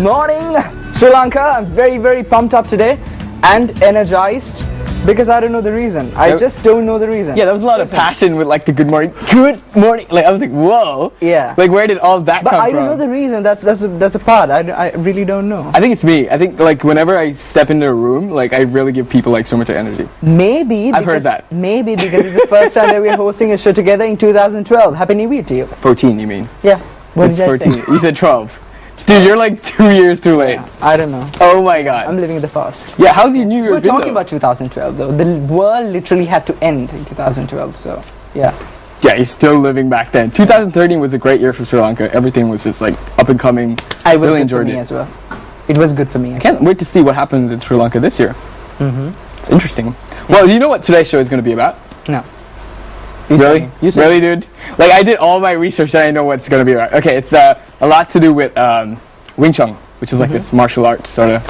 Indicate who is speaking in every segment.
Speaker 1: morning, Sri Lanka. I'm very, very pumped up today and energized because I don't know the reason. I just don't know the reason.
Speaker 2: Yeah, there was a lot of passion with like the good morning. Like I was like, whoa.
Speaker 1: Yeah.
Speaker 2: Like where did all that come from?
Speaker 1: But I don't know the reason. That's a part. I really don't know.
Speaker 2: I think it's me. I think like whenever I step into a room, like I really give people like so much energy.
Speaker 1: Maybe.
Speaker 2: I've heard that.
Speaker 1: Maybe because it's the first time that we're hosting a show together in 2012. Happy New Year to you.
Speaker 2: 14, you mean?
Speaker 1: Yeah. What
Speaker 2: It's
Speaker 1: did I
Speaker 2: 14.
Speaker 1: say?
Speaker 2: You said 12. Dude, you're like 2 years too late.
Speaker 1: Yeah, I don't know.
Speaker 2: Oh my god.
Speaker 1: I'm living in the past.
Speaker 2: Yeah, how's your New Year
Speaker 1: We're
Speaker 2: been
Speaker 1: talking
Speaker 2: though?
Speaker 1: about 2012 though. The world literally had to end in 2012. So yeah.
Speaker 2: Yeah, you're still living back then. 2013 was a great year for Sri Lanka. Everything was just like up and coming.
Speaker 1: I was
Speaker 2: really
Speaker 1: good for
Speaker 2: enjoyed
Speaker 1: me
Speaker 2: it.
Speaker 1: as well. It was good for me.
Speaker 2: I can't wait to see what happens in Sri Lanka this year.
Speaker 1: Mm-hmm.
Speaker 2: It's interesting. Well, you know what today's show is going to be about?
Speaker 1: No.
Speaker 2: Really?
Speaker 1: You tell
Speaker 2: Really, dude? Like, I did all my research and I know what it's going to be about. Okay, it's a lot to do with Wing Chun, which is like this martial arts sort of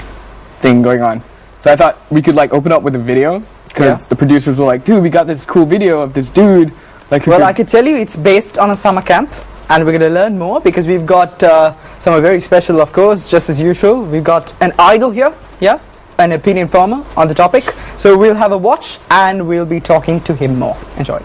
Speaker 2: thing going on. So I thought we could like open up with a video because the producers were like, dude, we got this cool video of this dude. Like,
Speaker 1: Well, I could tell you it's based on a summer camp, and we're going to learn more because we've got someone very special, of course, just as usual. We've got an idol here, yeah, an opinion former on the topic. So we'll have a watch and we'll be talking to him more. Enjoy.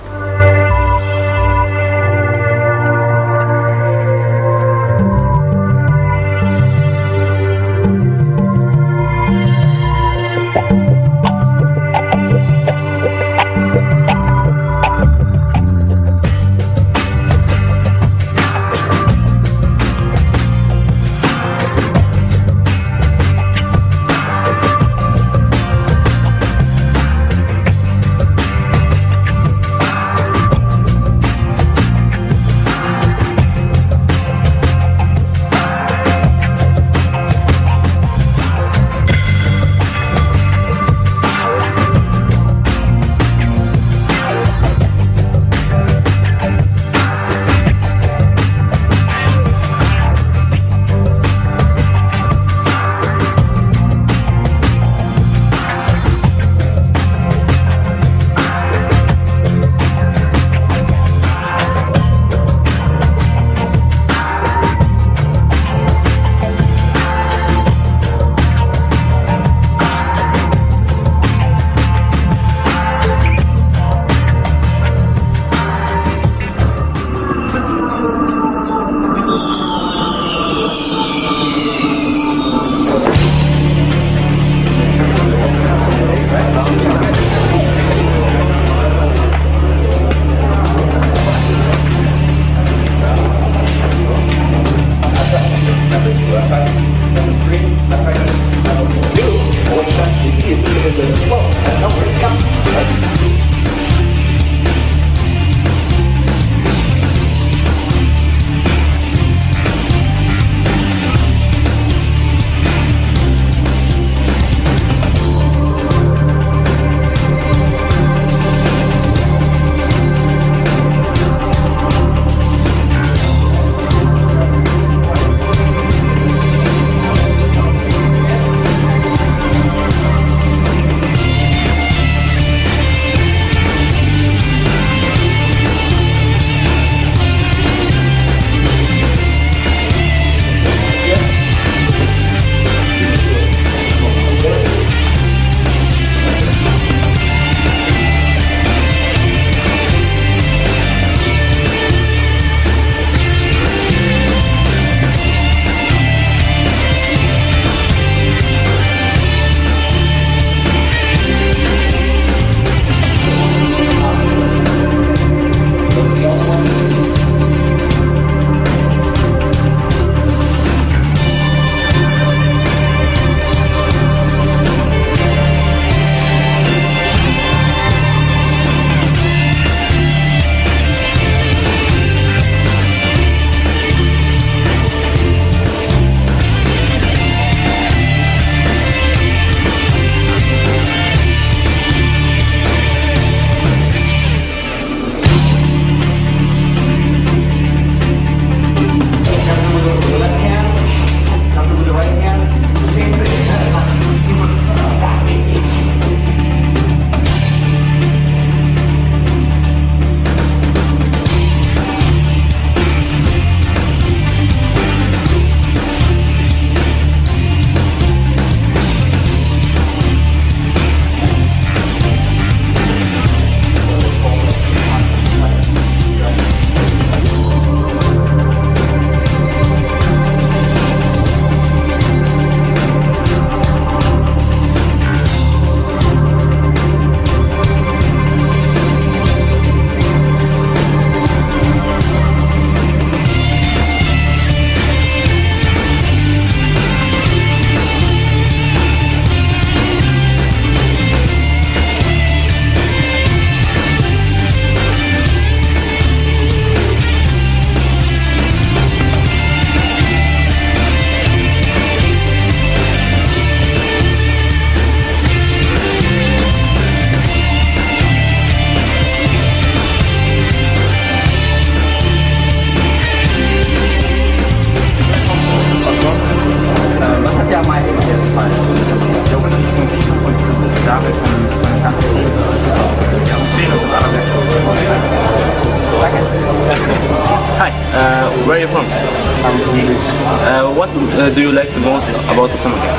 Speaker 3: do you like the most about the summer camp?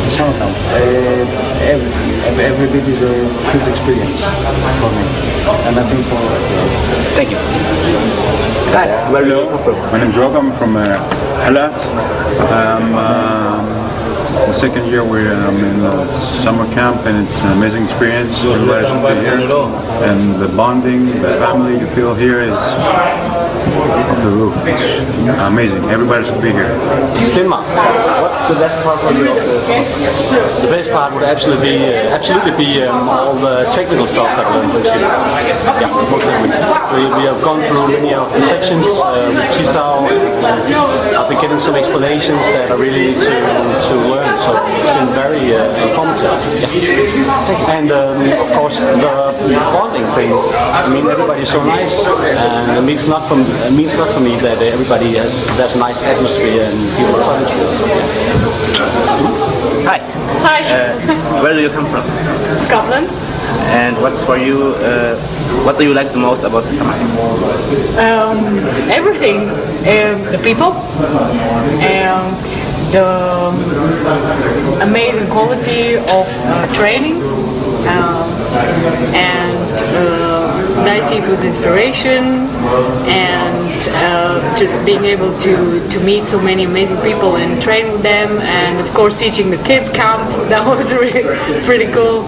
Speaker 4: The summer camp, everything. Every bit is a huge experience for me, and I think for.
Speaker 3: Thank you. Hi, where do you come from?
Speaker 5: My name is Rob. I'm from Hellas. It's the second year we're in the summer camp, and it's an amazing experience. Everybody should be here, and the bonding, the family you feel here is off the roof. It's amazing. Everybody should be here.
Speaker 4: Denmark. What's the best part for you of the summer? The best part would absolutely be all the technical stuff that we learned this year. Yeah, most definitely. We have gone through many of the sections. I've been getting some explanations that are really to learn. So it's been very informative. Yeah. And of course the bonding thing. I mean, everybody's so nice, and it means not for me that everybody there's a nice atmosphere and people are talking to you.
Speaker 3: Hi.
Speaker 6: Hi.
Speaker 3: Where do you come from?
Speaker 6: Scotland.
Speaker 3: And what's for you? What do you like the most about the summer camp?
Speaker 6: Everything. The people. The amazing quality of training. And nice Sifu's inspiration, and just being able to meet so many amazing people and train with them, and of course teaching the kids camp. That was really pretty cool.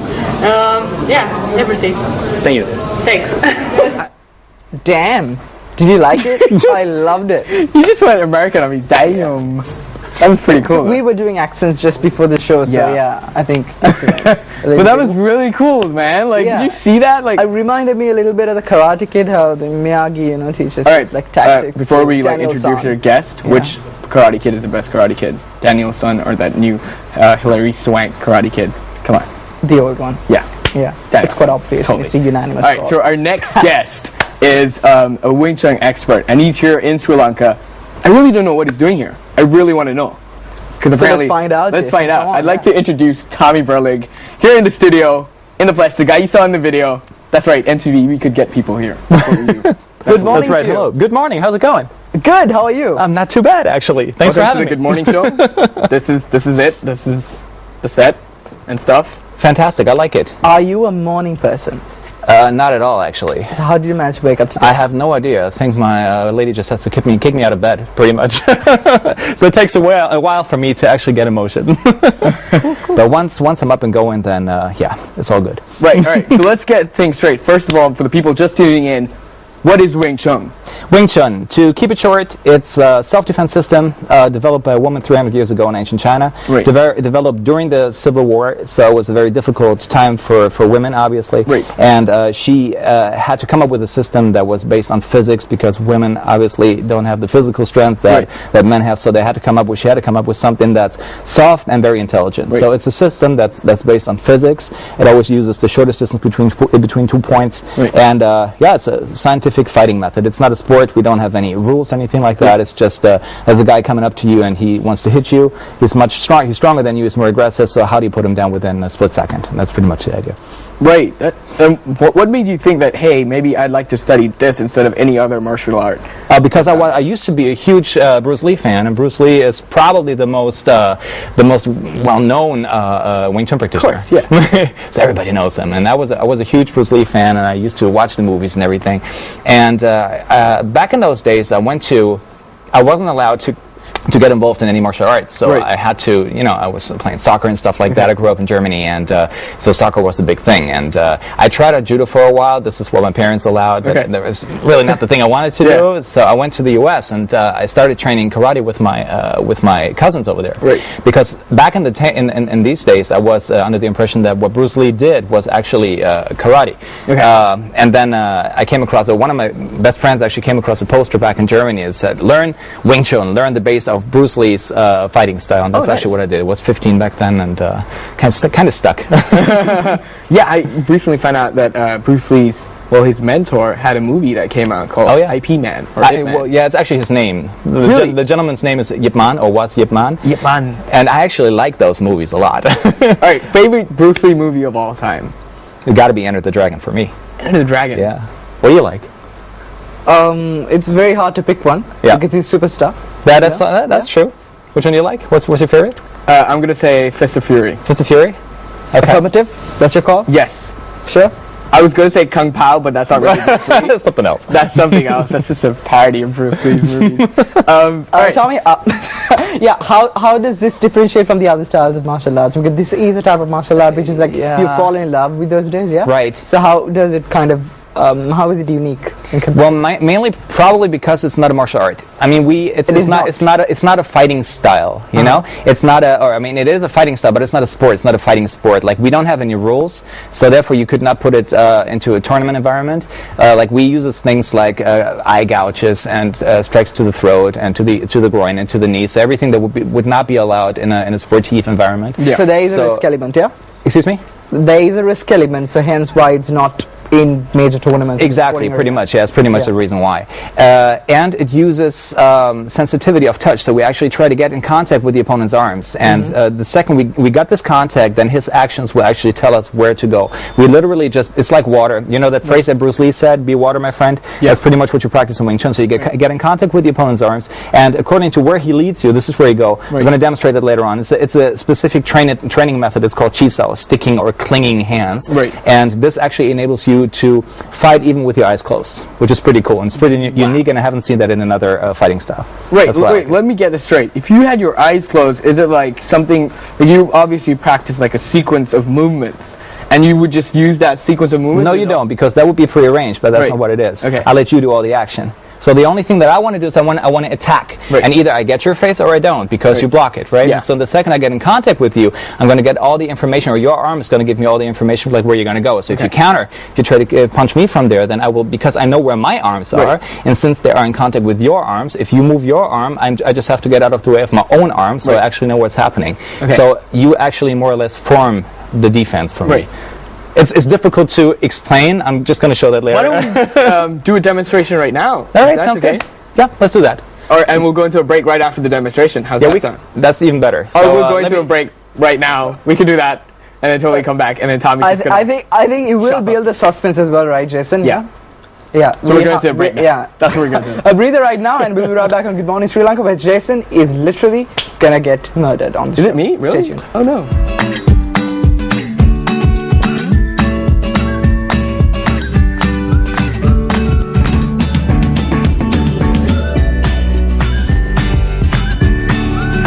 Speaker 6: Yeah, everything.
Speaker 3: Thank you.
Speaker 6: Thanks.
Speaker 1: Damn. Did you like it? I loved it.
Speaker 2: You just went American on me. Damn. That was pretty cool.
Speaker 1: We were doing accents just before the show, so yeah I think.
Speaker 2: But that was really cool, man. Like,
Speaker 1: Yeah.
Speaker 2: did you see that? Like,
Speaker 1: It reminded me a little bit of the Karate Kid, how the Miyagi, teaches
Speaker 2: all
Speaker 1: us
Speaker 2: right.
Speaker 1: like tactics.
Speaker 2: Before we
Speaker 1: Daniel
Speaker 2: introduce
Speaker 1: San.
Speaker 2: our guest, which Karate Kid is the best Karate Kid? Daniel Son or that new Hilary Swank Karate Kid? Come on.
Speaker 1: The old one.
Speaker 2: Yeah.
Speaker 1: Yeah.
Speaker 2: Daniel.
Speaker 1: It's quite obvious.
Speaker 2: Totally.
Speaker 1: It's a unanimous
Speaker 2: All right.
Speaker 1: call.
Speaker 2: So our next guest is a Wing Chun expert, and he's here in Sri Lanka. I really don't know what he's doing here. I really want to know. Because
Speaker 1: So let's find out,
Speaker 2: Let's
Speaker 1: Jason.
Speaker 2: find out.
Speaker 1: Come on,
Speaker 2: I'd like to introduce Tommy Boehlig here in the studio, in the flesh, the guy you saw in the video. That's right, MTV. We could get people here.
Speaker 1: Good morning.
Speaker 7: That's right.
Speaker 1: to you.
Speaker 7: Hello. Good morning. How's it going?
Speaker 1: Good. How are you?
Speaker 7: I'm not too bad, actually. Thanks for
Speaker 2: Welcome
Speaker 7: having
Speaker 2: to the
Speaker 7: me.
Speaker 2: Good Morning Show. This is it. This is the set and stuff.
Speaker 7: Fantastic. I like it.
Speaker 1: Are you a morning person?
Speaker 7: Not at all, actually.
Speaker 1: So how did you manage to wake up today?
Speaker 7: I have no idea. I think my lady just has to kick me out of bed, pretty much. So it takes a while for me to actually get emotion. But once I'm up and going, then yeah, it's all good.
Speaker 2: Right. All right. So let's get things straight. First of all, for the people just tuning in, what is Wing Chun?
Speaker 7: Wing Chun, to keep it short, it's a self-defense system developed by a woman 300 years ago in ancient China.
Speaker 2: Right.
Speaker 7: Developed during the Civil War, so it was a very difficult time for women, obviously.
Speaker 2: Right.
Speaker 7: And she had to come up with a system that was based on physics, because women obviously don't have the physical strength that men have. So she had to come up with something that's soft and very intelligent.
Speaker 2: Right.
Speaker 7: So it's a system that's based on physics. It always uses the shortest distance between 2 points.
Speaker 2: Right.
Speaker 7: And yeah, it's a scientific fighting method. It's not a sport. We don't have any rules or anything like that. It's just there's a guy coming up to you and he wants to hit you. He's he's stronger than you. He's more aggressive. So how do you put him down within a split second? And that's pretty much the idea.
Speaker 2: Right. What made you think that, hey, maybe I'd like to study this instead of any other martial art?
Speaker 7: Because I used to be a huge Bruce Lee fan, and Bruce Lee is probably the most well-known Wing Chun practitioner.
Speaker 2: Of course, yeah.
Speaker 7: So everybody knows him, and I was a huge Bruce Lee fan, and I used to watch the movies and everything. And back in those days, I wasn't allowed to get involved in any martial arts, so
Speaker 2: Right.
Speaker 7: I had to, I was playing soccer and stuff like that. I grew up in Germany, and so soccer was the big thing. And I tried out judo for a while. This is what my parents allowed, but that was really not the thing I wanted to do. So I went to the U.S. and I started training karate with my cousins over there.
Speaker 2: Right.
Speaker 7: Because back in these days, I was under the impression that what Bruce Lee did was actually karate.
Speaker 2: Okay.
Speaker 7: And then I came across one of my best friends actually came across a poster back in Germany. It said, "Learn Wing Chun, learn the base of Bruce Lee's fighting style," and that's actually what I did. It was 15 back then, and kind of stuck.
Speaker 2: Yeah, I recently found out that Bruce Lee's, his mentor had a movie that came out called IP Man. Or Ip Man.
Speaker 7: Well, yeah, it's actually his name.
Speaker 2: Really?
Speaker 7: The gentleman's name is Yip Man, or was Yip Man.
Speaker 2: Yip Man.
Speaker 7: And I actually like those movies a lot.
Speaker 2: All right, favorite Bruce Lee movie of all time?
Speaker 7: It got to be Enter the Dragon for me.
Speaker 2: Enter the Dragon.
Speaker 7: Yeah. What do you like?
Speaker 1: It's very hard to pick one.
Speaker 7: Yeah.
Speaker 1: Because he's superstar.
Speaker 7: That's true. Which one do you like? What's your favorite?
Speaker 2: I'm going to say Fist of Fury.
Speaker 7: Fist of Fury? Okay.
Speaker 1: Affirmative? That's your call?
Speaker 2: Yes.
Speaker 1: Sure.
Speaker 2: I was going to say Kung Pao, but that's not really Bruce Lee.
Speaker 7: Something else.
Speaker 2: That's something else. That's just a parody of Bruce Lee's movies.
Speaker 1: All right, Tommy. Yeah, how does this differentiate from the other styles of martial arts? Because this is a type of martial art which is like you fall in love with those days, yeah?
Speaker 7: Right.
Speaker 1: So how does it kind of, how is it unique?
Speaker 7: Well, mainly probably because it's not a martial art. I mean, it's not a fighting style. You know, it's not it is a fighting style, but it's not a sport. It's not a fighting sport. Like we don't have any rules, so therefore you could not put it into a tournament environment. Like we use things like eye gouges and strikes to the throat and to the groin and to the knee. So everything that would not be allowed in a sportive environment.
Speaker 1: Yeah. So there is a risk element, yeah.
Speaker 7: Excuse me.
Speaker 1: There is a risk element, so hence why it's not in major tournaments.
Speaker 7: Exactly, pretty much. Yeah, that's pretty much the reason why. And it uses sensitivity of touch, so we actually try to get in contact with the opponent's arms. And the second we got this contact, then his actions will actually tell us where to go. We literally it's like water. You know that phrase that Bruce Lee said, "Be water, my friend." Yeah. That's pretty much what you practice in Wing Chun. So you get in contact with the opponent's arms, and according to where he leads you, this is where you go. Right. We're going to demonstrate that later on. It's a specific training method. It's called chi sao, sticking or clinging hands. Right. And this actually enables you to fight even with your eyes closed, which is pretty cool, and it's pretty unique, and I haven't seen that in another fighting style.
Speaker 2: Right, wait, let me get this straight. If you had your eyes closed, is it like something, like you obviously practice like a sequence of movements, and you would just use that sequence of movements?
Speaker 7: No, you don't, because that would be prearranged, but that's not what it is.
Speaker 2: Okay.
Speaker 7: I'll let you do all the action. So the only thing that I want to do is I want to attack, and either I get your face or I don't, because you block it, right? Yeah. And so the second I get in contact with you, I'm going to get all the information, or your arm is going to give me all the information, like where you're going to go. So if you counter, if you try to punch me from there, then I will, because I know where my arms are, and since they are in contact with your arms, if you move your arm, I just have to get out of the way of my own arm, so I actually know what's happening. Okay. So you actually more or less form the defense for me. It's difficult to explain. I'm just going to show that later.
Speaker 2: Why don't we just do a demonstration right now?
Speaker 7: All right, sounds good. Yeah, let's do that.
Speaker 2: And we'll go into a break right after the demonstration. How's that sound?
Speaker 7: That's even better.
Speaker 2: So, we'll go into a break right now. We can do that, and then totally come back, and then Tommy's just going to...
Speaker 1: I think it will build the suspense as well, right, Jason?
Speaker 2: Yeah.
Speaker 1: Yeah.
Speaker 2: So we're going to a break now. Yeah. That's what we're going to do.
Speaker 1: A breather right now, and we'll be right back on Good Morning Sri Lanka, where Jason is literally going to get murdered on the show.
Speaker 2: Is it me? Really?
Speaker 1: Stay tuned.
Speaker 2: Oh, no.